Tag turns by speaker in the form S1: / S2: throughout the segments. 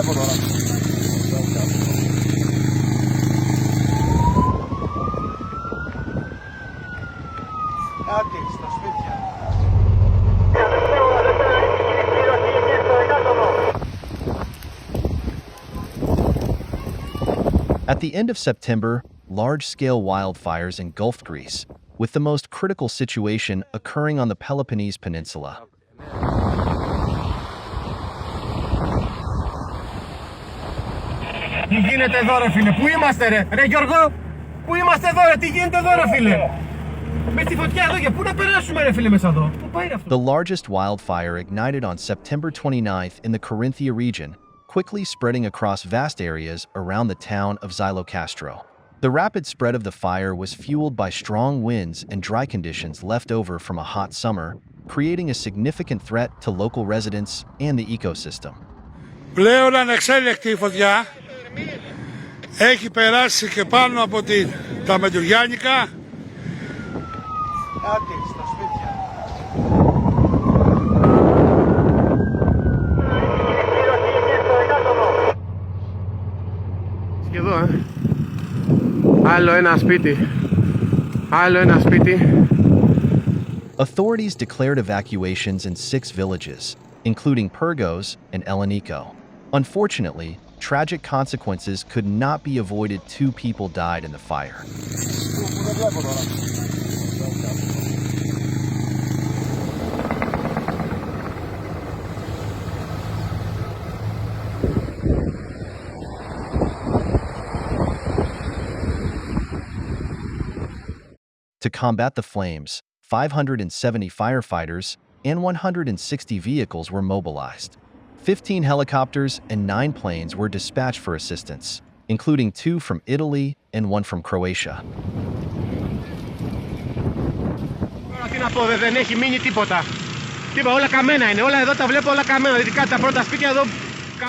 S1: At the end of September, large-scale wildfires engulfed Greece, with the most critical situation occurring on the Peloponnese peninsula.
S2: Τι γίνεται εδώ ρε φίλε, πού είμαστε ρε Γιώργο, πού είμαστε εδώ ρε, τι γίνεται εδώ ρε φίλε. Με τη φωτιά εδώ και πού να περάσουμε ρε φίλε μέσα εδώ, πού πάει αυτό.
S1: The largest wildfire ignited on September 29th in the Corinthia region, quickly spreading across vast areas around the town of Xylokastro. The rapid spread of the fire was fueled by strong winds and dry conditions left over from a hot summer, creating a significant threat to local residents and the ecosystem.
S3: Πλέον ανεξέλεκτη η φωτιά έχει περάσει και πάνω από τα Μετουργιάννικα.
S2: Άντε στα σπίτια. Σχεδόν, άλλο ένα σπίτι. Άλλο ένα σπίτι.
S1: Authorities declared evacuations in 6 villages, including Pyrgos and Elliniko. Unfortunately, tragic consequences could not be avoided. 2 people died in the fire. To combat the flames, 570 firefighters and 160 vehicles were mobilized. 15 helicopters and 9 planes were dispatched for assistance, including 2 from Italy and 1 from Croatia.
S2: Τι να πω, δεν έχει μείνει τίποτα. Τίποτα, όλα καμένα είναι. Όλα εδώ τα βλέπω όλα καμένα. Δυτικά τα πρώτα σπίτια εδώ.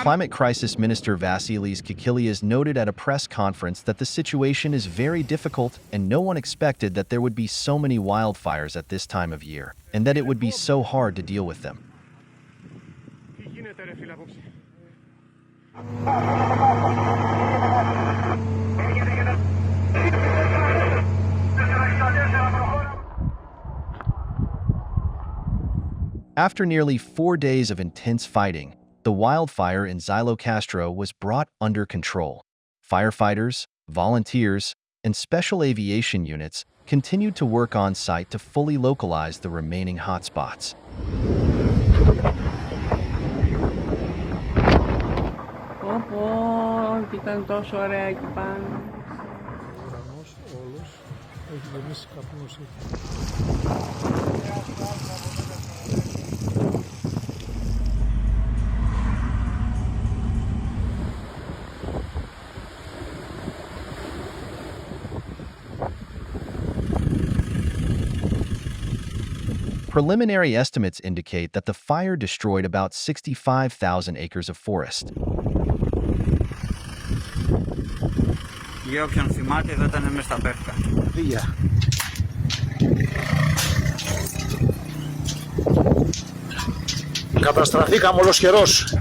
S1: Climate Crisis Minister Vassilis Kikilias noted at a press conference that the situation is very difficult and no one expected that there would be so many wildfires at this time of year, and that it would be so hard to deal with them. After nearly 4 days of intense fighting, the wildfire in Xylokastro was brought under control. Firefighters, volunteers, and special aviation units continued to work on site to fully localize the remaining hotspots.
S4: Ήταν τόσο ωραία εκεί πάνω.
S1: Preliminary estimates indicate that the fire destroyed about 65,000 acres of forest.
S5: Για όποιον θυμάται, εδώ ήταν μέσα στα πεύκα.
S3: Δίγια. Καταστραφήκαμε όλος καιρός.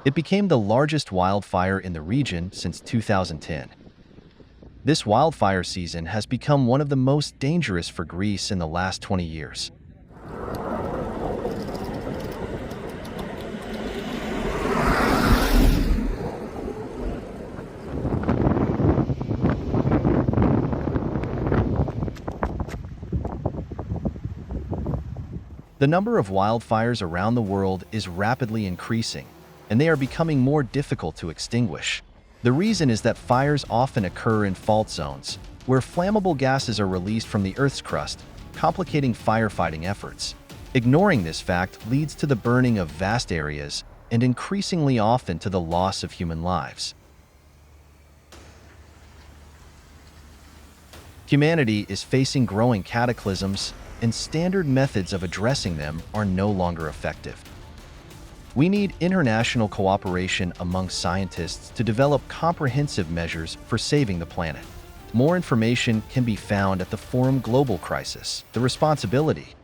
S1: It became the largest wildfire in the region since 2010. This wildfire season has become one of the most dangerous for Greece in the last 20 years. The number of wildfires around the world is rapidly increasing, and they are becoming more difficult to extinguish. The reason is that fires often occur in fault zones, where flammable gases are released from the Earth's crust, complicating firefighting efforts. Ignoring this fact leads to the burning of vast areas and increasingly often to the loss of human lives. Humanity is facing growing cataclysms, and standard methods of addressing them are no longer effective. We need international cooperation among scientists to develop comprehensive measures for saving the planet. More information can be found at the Forum Global Crisis, the responsibility